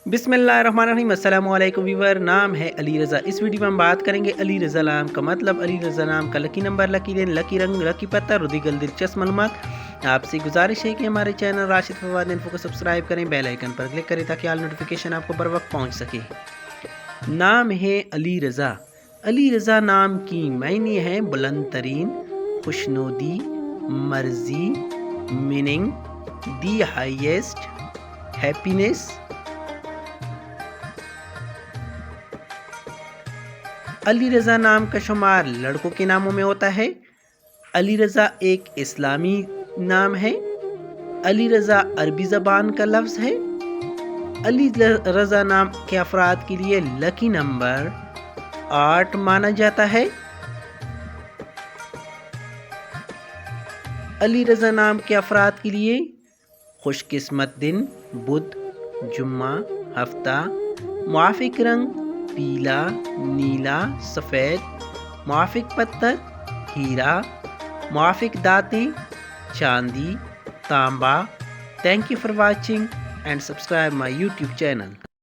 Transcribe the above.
बिस्मिल्लाहिर्रहमानिर्रहीम। अस्सलाम वालेकुम व्यूअर। नाम है अली रज़ा। इस वीडियो में हम बात करेंगे अली रज़ा नाम का मतलब, अली रज़ा नाम का लकी नंबर, लकी दिन, लकी रंग, लकी पत्ता, रुदिगल दिलचस्प मालूमात। आपसे गुजारिश है कि हमारे चैनल राशिद फवाद इन्फो को सब्सक्राइब करें, बेल आइकन पर क्लिक करें ताकि ऑल नोटिफिकेशन आपको बर वक्त पहुँच सके। नाम है अली रज़ा। अली रज़ा नाम की मायने है बुलंद तरीन, खुशनुदी, मर्जी, meaning, the highest, happiness. Ali Raza नाम का शुमार लड़कों के नामों में होता है। अली रज़ा एक इस्लामी नाम है। अली रज़ा अरबी ज़बान का लफ्ज़ है। अली रज़ा नाम के अफराद के लिए लकी नंबर 8 माना जाता है। अली रज़ा नाम के अफराद के लिए खुशकिस्मत दिन बुध, जुम्मा, हफ्ता, मुआफिक रंग पीला, नीला, सफ़ेद, मुआफिक पत्थर हीरा, मुआफिक दातें चांदी, तांबा। Thank you for watching and subscribe my YouTube channel.